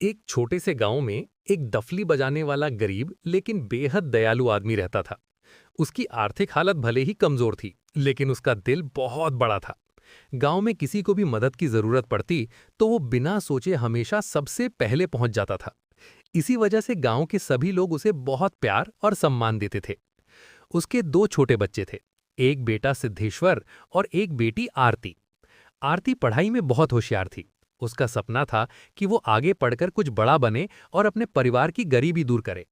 एक छोटे से गांव में एक दफली बजाने वाला गरीब लेकिन बेहद दयालु आदमी रहता था। उसकी आर्थिक हालत भले ही कमजोर थी, लेकिन उसका दिल बहुत बड़ा था। गांव में किसी को भी मदद की जरूरत पड़ती तो वो बिना सोचे हमेशा सबसे पहले पहुंच जाता था। इसी वजह से गांव के सभी लोग उसे बहुत प्यार और सम्मान देते थे। उसके दो छोटे बच्चे थे, एक बेटा सिद्धेश्वर और एक बेटी आरती। आरती पढ़ाई में बहुत होशियार थी। उसका सपना था कि वो आगे पढ़कर कुछ बड़ा बने और अपने परिवार की गरीबी दूर करे।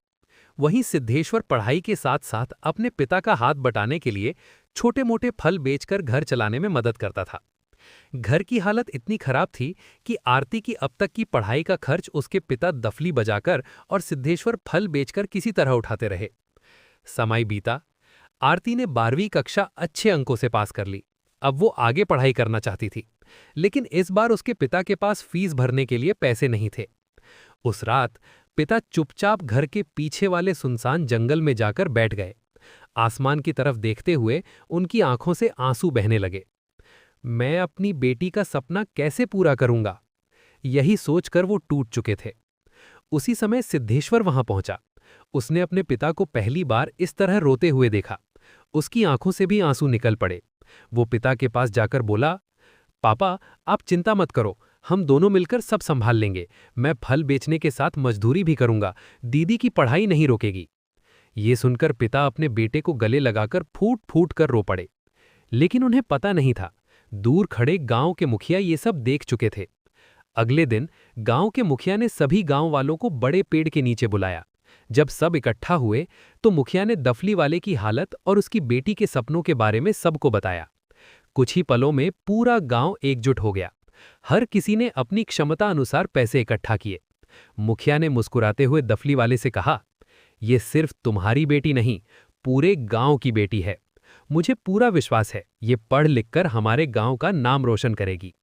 वहीं सिद्धेश्वर पढ़ाई के साथ साथ अपने पिता का हाथ बटाने के लिए छोटे मोटे फल बेचकर घर चलाने में मदद करता था। घर की हालत इतनी खराब थी कि आरती की अब तक की पढ़ाई का खर्च उसके पिता दफली बजाकर और सिद्धेश्वर फल बेचकर किसी तरह उठाते रहे। समय बीता। आरती ने 12वीं कक्षा अच्छे अंकों से पास कर ली। अब वो आगे पढ़ाई करना चाहती थी, लेकिन इस बार उसके पिता के पास फीस भरने के लिए पैसे नहीं थे। उस रात पिता चुपचाप घर के पीछे वाले सुनसान जंगल में जाकर बैठ गए। आसमान की तरफ देखते हुए उनकी आंखों से आंसू बहने लगे। मैं अपनी बेटी का सपना कैसे पूरा करूंगा, यही सोचकर वो टूट चुके थे। उसी समय सिद्धेश्वर वहां पहुंचा। उसने अपने पिता को पहली बार इस तरह रोते हुए देखा। उसकी आंखों से भी आंसू निकल पड़े। वो पिता के पास जाकर बोला, पापा, आप चिंता मत करो, हम दोनों मिलकर सब संभाल लेंगे। मैं फल बेचने के साथ मजदूरी भी करूंगा, दीदी की पढ़ाई नहीं रोकेगी। ये सुनकर पिता अपने बेटे को गले लगाकर फूट फूट कर रो पड़े। लेकिन उन्हें पता नहीं था, दूर खड़े गांव के मुखिया ये सब देख चुके थे। अगले दिन गांव के मुखिया ने सभी गांव वालों को बड़े पेड़ के नीचे बुलाया। जब सब इकट्ठा हुए तो मुखिया ने दफली वाले की हालत और उसकी बेटी के सपनों के बारे में सबको बताया। कुछ ही पलों में पूरा गांव एकजुट हो गया। हर किसी ने अपनी क्षमता अनुसार पैसे इकट्ठा किए। मुखिया ने मुस्कुराते हुए दफली वाले से कहा, यह सिर्फ तुम्हारी बेटी नहीं, पूरे गांव की बेटी है। मुझे पूरा विश्वास है ये पढ़ लिखकर हमारे गांव का नाम रोशन करेगी।